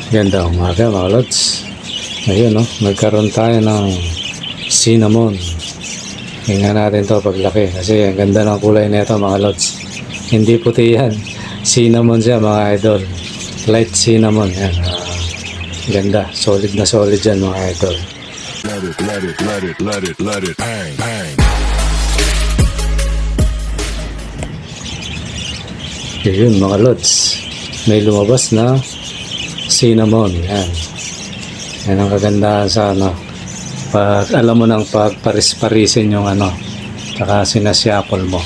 Ganda umaga mga lods. Ayun no, nagkaroon tayo ng cinnamon. Tingnan natin to paglaki kasi ang ganda ng kulay nito mga lods. Hindi puti yan. Cinnamon siya mga idol. Light cinnamon yan. Ganda. Solid na solid yan mga idol. Let it, bang, bang. Yun mga lods. May lumabas na cinnamon. Yan. Yan ang kagandahan sa ano. Pag alam mo nang pagparis-parisin yung ano. Saka sinasyapol mo.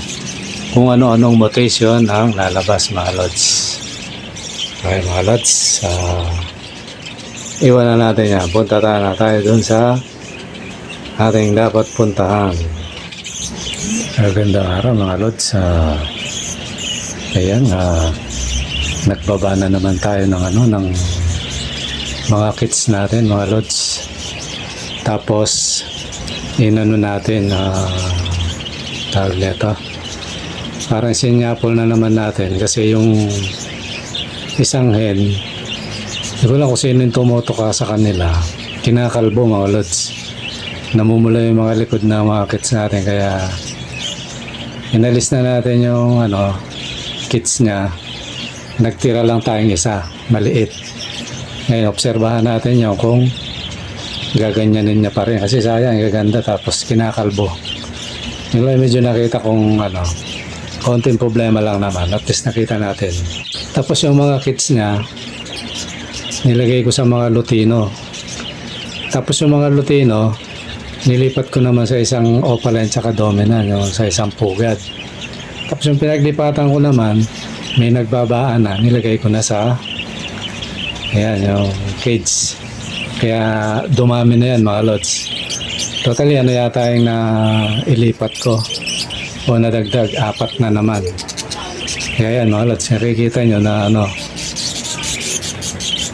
Kung ano-anong mutation ang lalabas mga lods. Okay mga lods. Iwan na natin yan. Punta tayo dun sa ating dapat puntahan. Magandang araw mga lods. Ayan, nagbaba na naman tayo ng ano, ng mga kits natin mga lods. Tapos inano natin tawag nito, parang sinyapol na naman natin kasi yung isang hen, di ko lang kung sino yung tumutuka sa kanila, kinakalbo mga lods. Namumula yung mga likod na mga kits natin, kaya inalis na natin yung ano kits niya. Nagtira lang tayong isa maliit. Ngayon obserbahan natin yung kung gaganyanin niya pa rin kasi sayang, gaganda tapos kinakalbo. Yung lang medyo nakita kong ano, konting problema lang naman, at least nakita natin. Tapos yung mga kits niya nilagay ko sa mga lutino. Tapos yung mga lutino nilipat ko naman sa isang opaline tsaka dominant, yung sa isang pugad. Tapos yung pinaglipatan ko naman, may nagbabaan na, nilagay ko na sa ayan, yung cage. Kaya dumami na yan mga lods. Totally ano yata yung na ilipat ko o nadagdag, 4 na naman. Kaya yan mga lods, nakikita nyo na ano,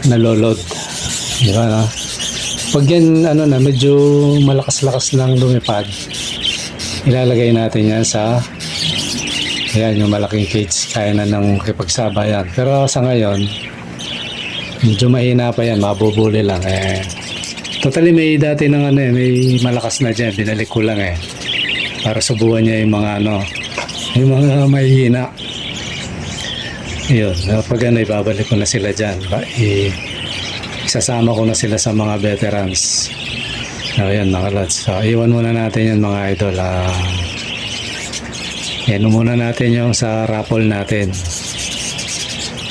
nalolod. Di ba na? Pag yan ano na, medyo malakas-lakas lang lumipad, ilalagay natin yan sa ayan, yung malaking cage. Kaya na nang kipagsaba yan. Pero sa ngayon, medyo mahina pa yan. Mabubuli lang eh. Totally may dati ng ano eh. May malakas na dyan. Binalik ko lang eh. Para subukan niya yung mga ano. Yung mga mahihina. Yun. Pag ano, ibabalik ko na sila dyan. Isasama ko na sila sa mga veterans. Ayan mga lods. So, iwan muna natin yan mga idol. Yan muna natin yung sa raffle natin.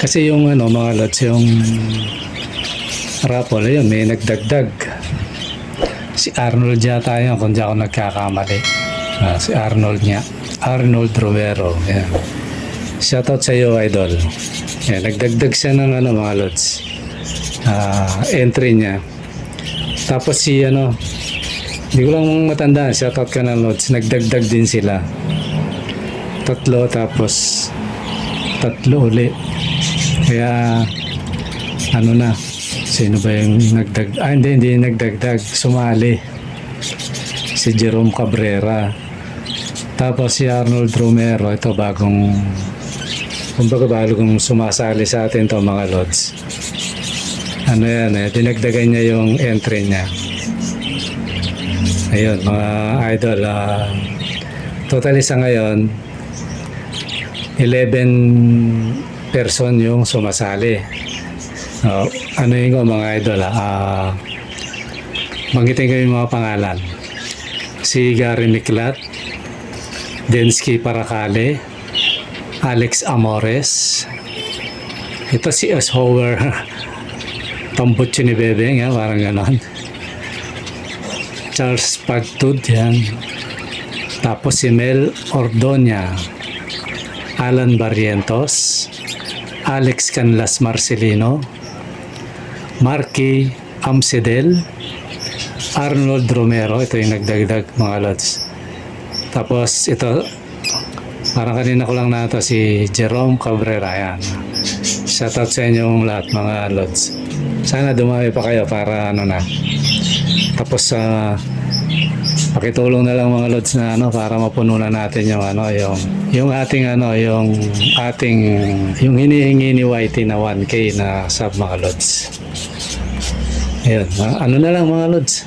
Kasi yung ano mga lods, yung raffle, ayun, may nagdagdag. Si Arnold yata yun, kung di ako nagkakamali. Si Arnold niya. Arnold Romero. Yan. Shoutout sa iyo, idol. Yan, nagdagdag siya ng ano mga lods. Entry niya. Tapos si ano, hindi ko lang matandaan, shoutout ka ng lods. Nagdagdag din sila. 3 tapos 3 uli. Kaya ano na, sino ba yung nagdagdag? Hindi nagdagdag, sumali si Jerome Cabrera. Tapos si Arnold Romero, ito bagong sumasali sa atin to mga lods. Ano yan eh, dinagdagan niya yung entry niya. Ayun mga idol, totally sa ngayon 11 person yung sumasali. Ano yung mga idol, banggitin ko yung mga pangalan. Si Gary Miklat, Densky Paracale, Alex Amores, ito si Oshower Tambutso ni Bebeng, yan, parang ganon. Charles Pagtud, yan. Tapos si Mel Ordonia, Alan Barrientos, Alex Canlas Marcelino, Marky Amsedel, Arnold Romero, ito yung nagdagdag mga lods. Tapos ito, parang kanina ko lang na ito, si Jerome Cabrera, yan. Shoutout sa inyong lahat mga lods. Sana dumami pa kayo para ano na. Tapos Pakitulong na lang mga lods na ano para mapuno na natin yung ano yung ating ano yung ating yung hinihingi ni YT na 1K na sub mga lods. Ayun, ano na lang mga lods.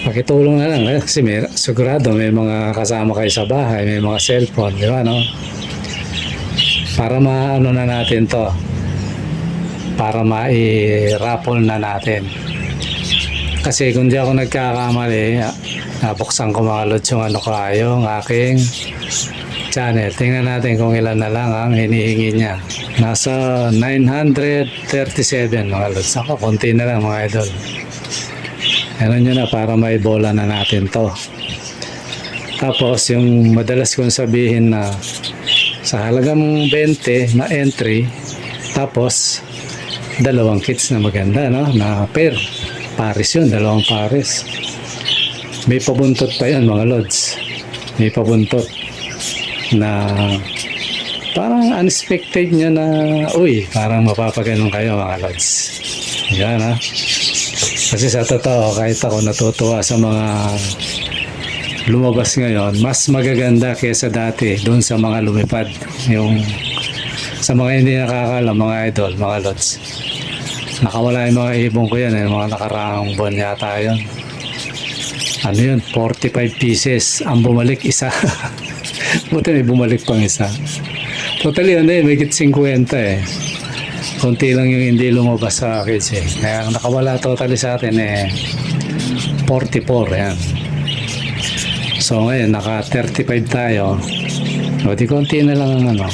Pakitulong na lang kasi sigurado may mga kasama kayo sa bahay, may mga cellphone, di ba no? Para maano na natin to. Para mai-raffle na natin. Kasi kung di ako nagkakamali, nabuksan ko mga lods yung ano ko, yung aking channel. Tingnan natin kung ilan na lang ang hinihingi niya. Nasa 937 mga lods. Ako, konti na lang mga idol. Ano nyo na para may bola na natin to. Tapos yung madalas kong sabihin na sa halagang 20 na entry, tapos dalawang kits na maganda, no? Na pair. Pares yun, dalawang pares. May pabuntot pa yun mga lods. May pabuntot na parang unexpected nyo na uy, parang mapapaganon kayo mga lods. Yan ha. Kasi sa totoo, kahit ako natutuwa sa mga lumabas ngayon, mas magaganda kaysa dati doon sa mga lumipad. Yung sa mga hindi nakakalam mga idol, mga lods. Nakawala yung mga ibong ko yan, mga nakaraang buwan yata yun. Ano yun, 45 pieces. Ang bumalik isa. Buti may bumalik pang isa. Totally, may higit 50 eh. Kunti lang yung hindi lumabas sa akin eh. Kaya ang nakawala totally sa atin 44 yan. So ngayon, naka 35 tayo. O di konti na lang ang ano.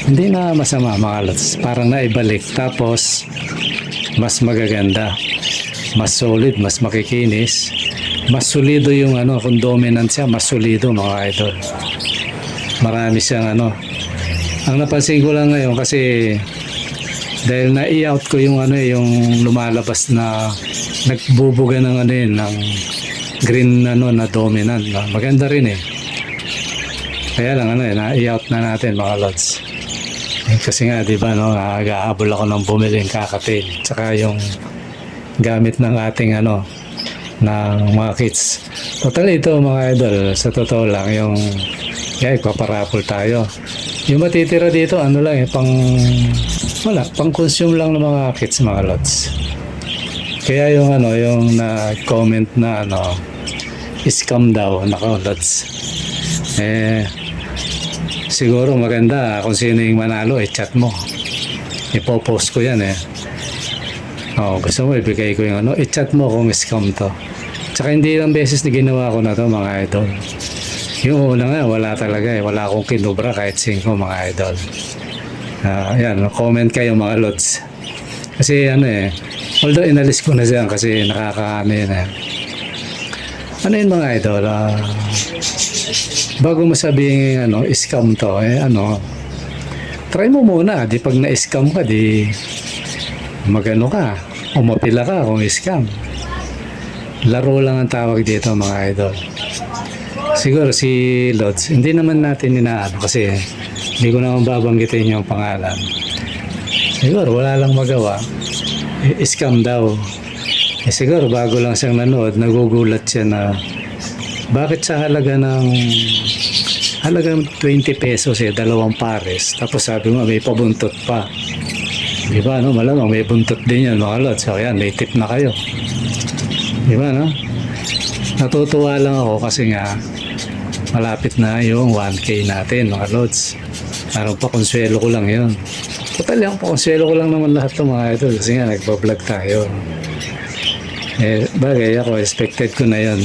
Hindi na masama mga lods. Parang naibalik. Tapos, mas magaganda, mas solid, mas makikinis, mas solido yung ano, kung dominant siya, mas solido mga idol. Marami siyang ano. Ang napansin ko lang ngayon kasi dahil na-i-out ko yung ano yung lumalabas na nagbubuga ng ano yun, ng green ano na dominant. No? Maganda rin eh. Kaya lang ano na-i-out na natin mga lods. Kasi nga, di ba, no, nag-aabol ako ng bumiling kakatail. Tsaka yung gamit ng ating, ano, ng mga kits. Total ito, mga idol, sa totoo lang, yung, paparapol tayo. Yung matitira dito, ano lang, pang consume lang ng mga kits, mga lods. Kaya yung, ano, yung na-comment na, ano, scam daw, nako, lods. Siguro maganda kung sino yung manalo, chat mo. Ipopost ko yan gusto mo ibigay ko yung ano, chat mo kung scam to. Tsaka hindi lang beses na ginawa ko na to mga idol. Yung una nga, wala talaga wala akong kinubra kahit 5 mga idol. Yan, comment kayo mga lods. Kasi although inalis ko na siya kasi nakakaano yun Ano yun mga idol, bago mo sabihin scam to, try mo muna. Di pag na-scam ka, di magano ka, umapila ka kung scam. Laro lang ang tawag dito mga idol. Siguro si Lods, hindi naman natin inaano kasi hindi ko naman babanggitin yung pangalan. Siguro wala lang magawa. Scam daw. Siguro bago lang siyang nanood, nagugulat siya na bakit sa halagang 20 pesos dalawang pares. Tapos sabi mo may pabuntot pa. Di ba malamang may buntot din yan mga lods. So yan, may tip na kayo. Di ba Natutuwa lang ako kasi nga malapit na yung 1K natin mga lods. Parang pa konsuelo ko lang yun. Total yung pa konsuelo ko lang naman lahat ng mga ito kasi nga nagbablog tayo. Bagay ako, expected ko na yun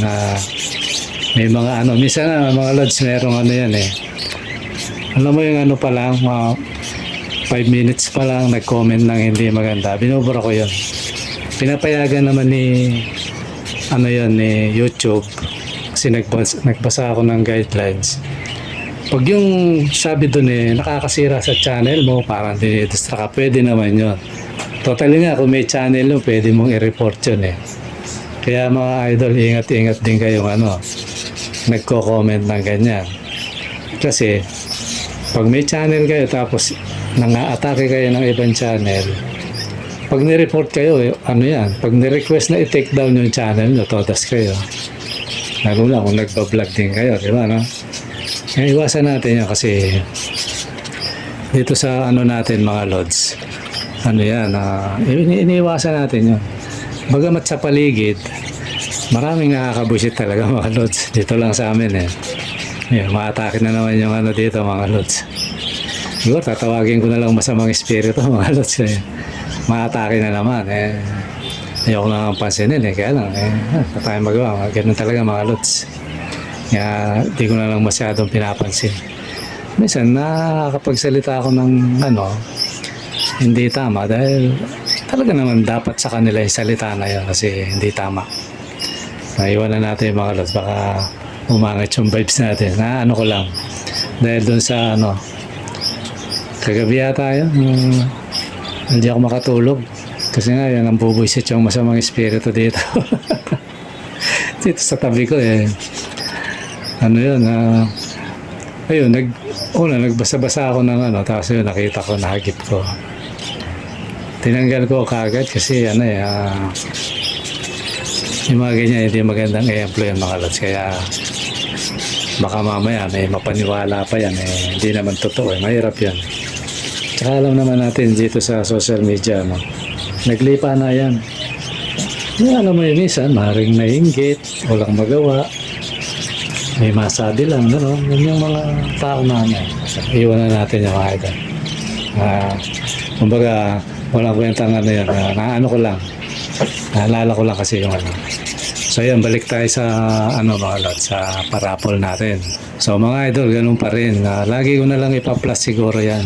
may mga minsan nga mga lods merong yan alam mo yung pa lang mga 5 minutes pa lang nag-comment ng hindi maganda, binubura ko yun. Pinapayagan naman ni ni YouTube kasi nagbasa ako ng guidelines. Pag yung sabi dun nakakasira sa channel mo, parang dinidistract ka, pwede naman yun. Totally nga, kung may channel mo, pwede mong i-report yun Kaya mga idol, ingat-ingat din kayong nagko-comment ng ganyan. Kasi pag may channel kayo tapos nang-aatake kayo ng ibang channel, pag ni-report kayo, yan, pag ni-request na i-take down yung channel nyo, todas kayo. Lalo na kung nagpa-vlog din kayo, di ba, no? Kaya iwasan natin yan kasi dito sa ano natin mga lods, ano yan, iniiwasan natin yun. Bagamat sa paligid, maraming nakakabusit talaga mga lods. Dito lang sa amin eh. Yan, maatake na naman yung ano dito mga lods. Siguro tatawagin ko na lang masamang espiritu mga lods. Maatake na naman eh. Ayoko na pansinin eh. Kaya lang eh, tayong magawa. Ganun talaga mga lods. Kaya di ko na lang masyadong pinapansin. Minsan nakakapagsalita ako ng ano, hindi tama dahil talaga naman dapat sa kanila yung salita na yun kasi hindi tama. Naiwanan natin yung mga lods, baka umangit yung vibes natin. Ano ko lang, dahil doon sa ano, kagabi yata yun, hindi ako makatulog. Kasi nga yan, ang bubuisit yung masamang espiritu dito. Dito sa tabi ko eh. Ano yun, ayun, nagbasa-basa ako ng ano, tapos yun, nakita ko, nahagip ko. Tinanggal ko kagad kasi ano eh, yung mga ganyan, hindi magandang i-employ yung mga lods. Kaya baka mamaya may mapaniwala pa yan eh, hindi naman totoo eh, mahirap yan. Tsaka alam naman natin dito sa social media, no? Naglipa na yan. Yung alam mo yun, minsan, maaaring nainggit, walang magawa, may masabi lang, no? Yun yung mga tao na ano. Iwanan natin yung mga idol. Kumbaga, walang kwentang ano yan. Naano ko lang. Naalala ko lang kasi yung ano. So yan, balik tayo sa ano mga lods, sa parapol natin. So mga idol, ganun pa rin. Lagi ko na lang ipa-plus siguro yan.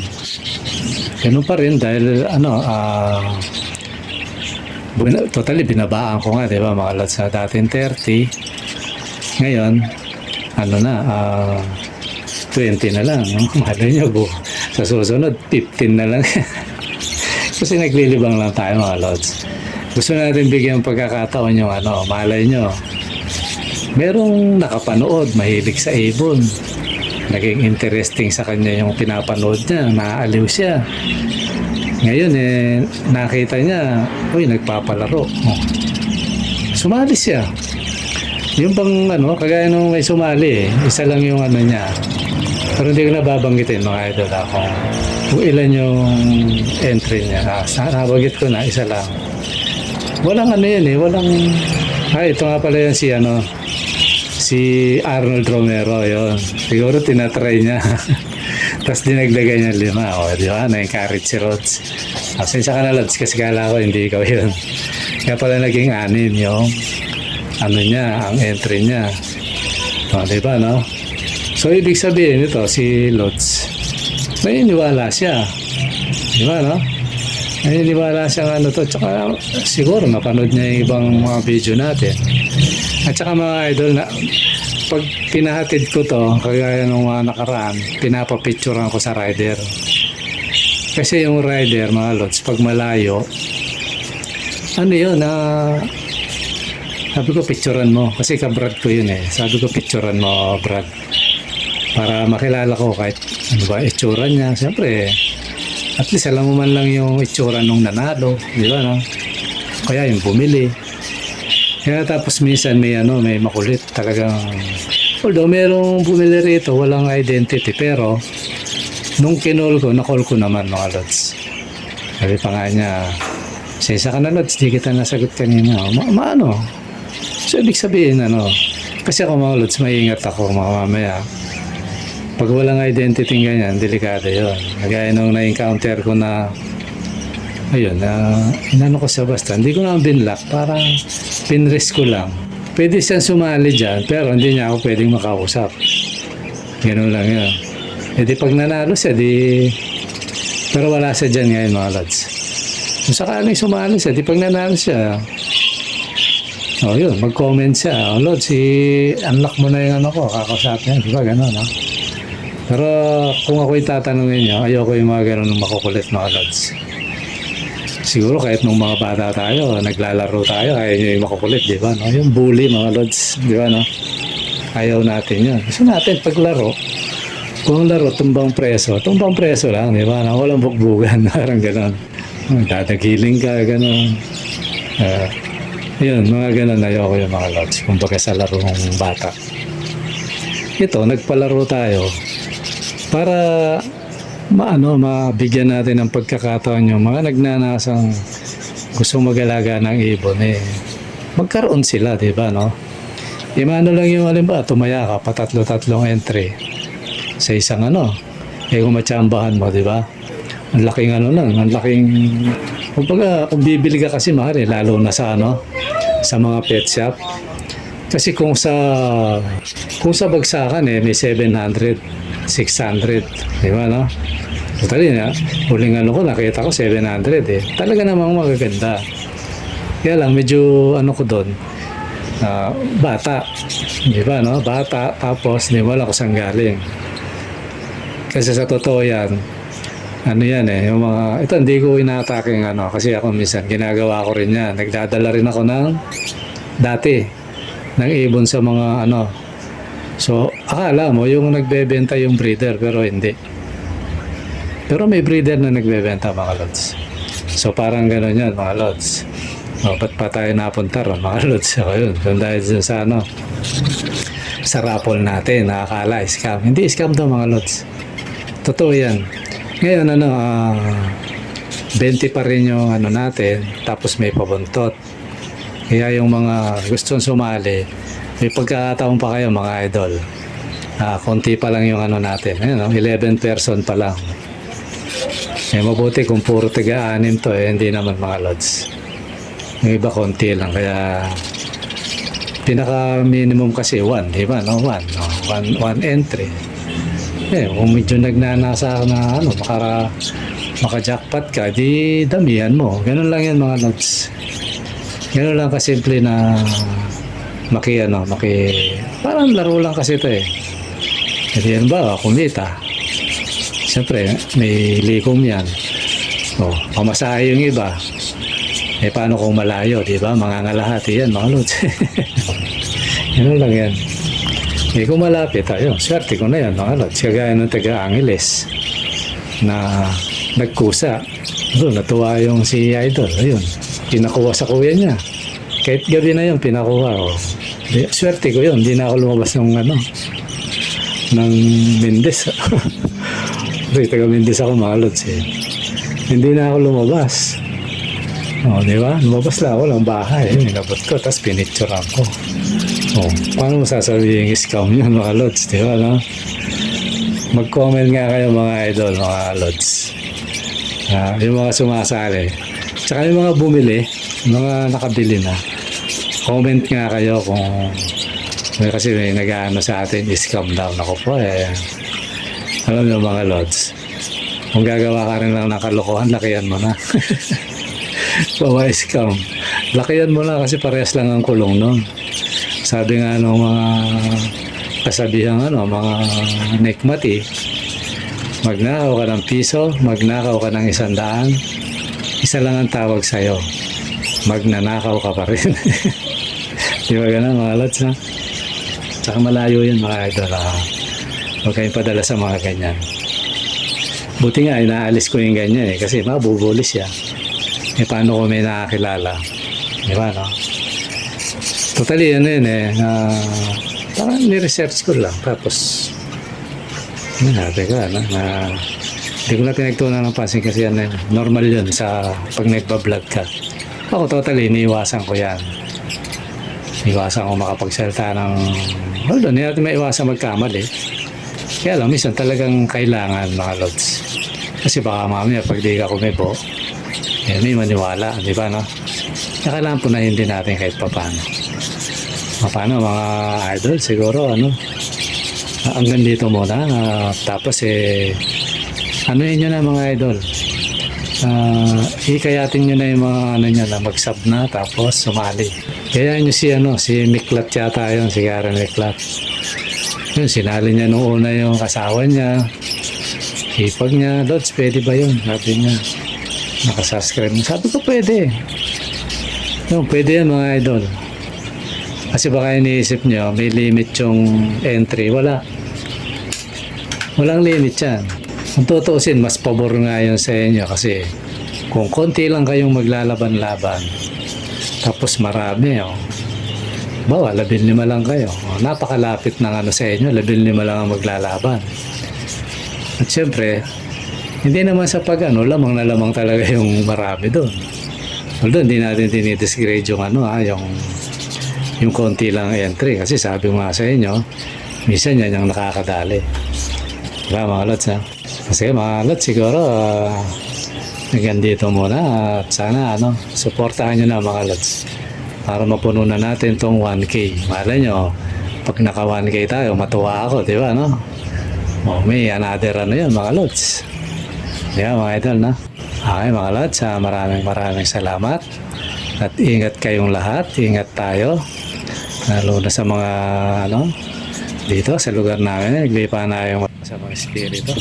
Ganun pa rin dahil ano, totally binabaan ko nga, di ba mga lods, sa dating 30. Ngayon, ano na, 20 na lang. No? Malay nyo, sa susunod, 15 na lang. Kasi naglilibang lang tayo mga lods. Gusto natin bigyan ng pagkakataon yung ano, malay nyo. Merong nakapanood, mahilig sa ibon. Naging interesting sa kanya yung pinapanood niya, naaaliw siya. Ngayon eh, nakita niya, uy, nagpapalaro. Oh. Sumali siya. Yung bang ano, kagaya nung may sumali eh, isa lang yung ano niya. Pero hindi ko na babanggitin mga idol kung ilan yung entry niya. Nabanggit ko na, isa lang. Walang ano yun eh, walang... ito nga pala yun si ano, si Arnold Romero yun. Siguro tinatry niya. Tapos dinagdagan niya 5. O, di ba? Na-encourage si Rods. Asensya ka na, Lods, kasi kala ko hindi ikaw yun. Kaya pala naging 6 yung ano niya, ang entry niya. O, di ba, no? So, ibig sabihin ito, si Lods, naniniwala siya. Di ba, no? Naniniwala siya ano to. Tsaka siguro napanood niya yung ibang mga video natin. At saka mga idol, na pag pinahatid ko to, kagaya nung nakaraan, pinapapicturean ko sa rider. Kasi yung rider, mga lods, pag malayo, ano yun, sabi ko picturean mo. Kasi kabrad ko yun eh. Sabi ko picturean mo, Brad. Para makilala ko kahit ano ba, itsura niya. Siyempre, at least alam mo man lang yung itsura nung nanalo, di ba, no? Kaya yung bumili. Kaya tapos minsan may ano, may makulit talagang, although merong bumili rito, walang identity, pero nung kinol ko, nakol ko naman mga lods. Sabi pa nga niya, sesa ka na lods, di kita nasagot kanina. Maano? So ibig sabihin ano, kasi ako mga lods, maingat ako mga mamaya. Pag walang identity ganyan, delikado yun. Nagaya nung na-encounter ko na, ayun, inano ko siya basta. Hindi ko naman binlock, parang pinrisk ko lang. Pwede siyang sumali dyan, pero hindi niya ako pwedeng makausap. Ganun lang yun. E di pag nanalo siya, pero wala siya dyan ngayon mga lods. Kung sakaling sumali siya, di pag nanalo siya, yun, mag-comment siya. Lods, unlock mo na yung ano ko, kakausap niya. Di ba ganun, no? Pero kung ako'y tatanungin niyo, ayoko yung mga ganun makukulit mga lods. Siguro kahit nung mga bata tayo, naglalaro tayo, ayaw nyo yung makukulit, di ba? No? Yung bully mga lods, di ba? No? Ayaw natin yun. Gusto natin paglaro, kung laro, tumbang preso lang, di ba? No? Walang bugbugan, parang ganun. Dadagiling ka, ganun. Yun, mga ganun ayoko yung mga lods. Kumbaga sa larong bata. Ito, nagpalaro tayo para mabigyan natin ng pagkakataon yung mga nagnanasang gusto mag-alaga ng ibon magkaroon sila, di ba, no? Imano lang yung halimbawa, tumaya ka, patatlo-tatlong entry sa isang kung matsambahan mo, di ba? Ang laking ang laking, kumbaga, kung bibili ka kasi mahal lalo na sa sa mga pet shop. Kasi kung sa bagsakan may 700, 600, di ba, no? Totally na, huling ko, nakita ko 700 Talaga namang magaganda. Kaya lang, medyo ko doon, bata. Di ba, no? Bata, tapos, di wala ko saan galing. Kasi sa totoo yan, yan yung mga, ito hindi ko inaatake kasi ako minsan, ginagawa ko rin yan. Nagdadala rin ako dati, ng ibon sa mga So, akala mo, yung nagbebenta yung breeder, pero hindi. Pero may breeder na nagbebenta, mga lods. So, parang gano'n yan, mga lods. Ba't pa tayo napunta ron, mga lods? So, yun. Doon dahil dyan sa raffle natin, nakakala, scam. Hindi scam daw, mga lods. Totoo yan. Ngayon, 20 pa rin yung natin, tapos may pabuntot. Kaya yung mga gustong sumali, may pagkakataon pa kayo, mga idol. Konti pa lang yung natin. Ayun, 11 person pa lang. Mabuti kung puro tiga-anim to hindi naman, mga lods. Yung iba konti lang, kaya pinaka minimum kasi 1, di ba? One entry. Kung medyo nagnanasa na maka-jackpot ka, di damihan mo. Ganun lang yan, mga lods. Ganun lang kasimple na parang laro lang kasi ito Hindi yan ba, kumita. Siyempre, may likom yan. Pamasahe yung iba. Paano kung malayo, di ba? Mangangalahati yan, mga lods. Ganun lang yan. Kung malapit, swerte ko na yan, mga lods. Kagaya ng taga-Angeles na nagkusa. Natuwa yung si Idol. Ayun, pinakuha sa kuya niya. Kahit gabi na yun, pinakuha. Swerte ko yun. Hindi na ako lumabas ng ng Mendes. Taga Mendes ako, mga lods Hindi na ako lumabas. Di ba? Lumabas lang ako ng bahay. Nilabot ko, tapos pinicturean ko. Paano mo sasabihin yung scam yun, mga lods? Di ba, no? Mag-comment nga kayo, mga idol, mga lods. Yung mga sumasali. Tsaka yung mga bumili, mga nakabili na. Comment nga kayo kung kasi may nag-aano sa atin, scam daw. Naku po alam niyo, mga lods, kung gagawa ka rin lang ng kalokohan, lakihan mo na. Scam. Lakihan mo na kasi parehas lang ang kulong nun. Sabi nga ng mga kasabihan mga nekmati, magnakaw ka ng piso, magnakaw ka ng 100, isa lang ang tawag sa'yo, magnanakaw ka pa rin. Di ba ganun, mga lods, ha? Tsaka malayo yun, mga idol. Huwag kayong padala sa mga ganyan. Buti nga, inaalis ko yung ganyan kasi mabubulis siya. Paano ko may nakakilala? Di ba, no? Totally, parang ni-research ko lang. Tapos, natin ko, hindi ko na pinagtunan ng pansin kasi normal yun sa pag nagbablog ka. Ako, totally, iniiwasan ko yan. Iniiwasan ko makapagsalita ng, hindi natin maiwasan magkamali. Kaya lang, minsan talagang kailangan, mga lods. Kasi baka mamaya, pag di ka kumibo, may maniwala, di ba, no? Kailangan punahin din natin kahit paano. Paano, mga idol, siguro, hanggang dito muna. Tapos, yun nyo na, mga idol. Hikayatin nyo na yung mga na mag-sub na, tapos sumali. Kaya nyo si Miklat yata yun, si Karen Miklat. Yun, sinali niya nung una yung kasawa niya. Hipag niya, Lods, pwede ba yun? Sabi niya, nakasubscribe. Sabi ko, pwede. Yun, pwede yan, mga idol. Kasi baka iniisip niyo, may limit yung entry. Wala. Walang limit yan. Kung tutuusin, mas pabor nga yun sa inyo kasi kung konti lang kayong maglalaban-laban, Tapos marami, oh. Bawa, 15 lang kayo. Oh, napakalapit ng ano sa inyo, 15 lang ang maglalaban. At syempre, hindi naman sa pag ano, lamang na lamang talaga yung marami doon. Although, hindi natin dinidisgrade yung ano yung konti lang entry. Kasi sabi ko nga sa inyo, minsan yan yung nakakadali. Diba mga lods, ha? Kasi mga lods, siguro, hanggang dito muna. At sana, supportahan nyo na mga lods. Para mapuno na natin tong 1K. Malay nyo, pag naka 1K tayo, matuwa ako, di ba, no? O, may another yun, mga lods. Di ba, mga idol, na? Okay, mga lods, maraming salamat. At ingat kayong lahat, ingat tayo. Lalo na sa mga, dito sa lugar namin, naglipa na yung sa mga espiritu.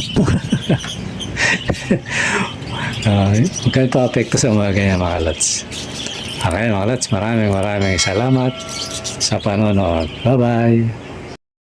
Huwag kayo pa-apekto sa mga ganyan, mga lods. Okay, mga lods, maraming salamat sa panonood. Bye-bye!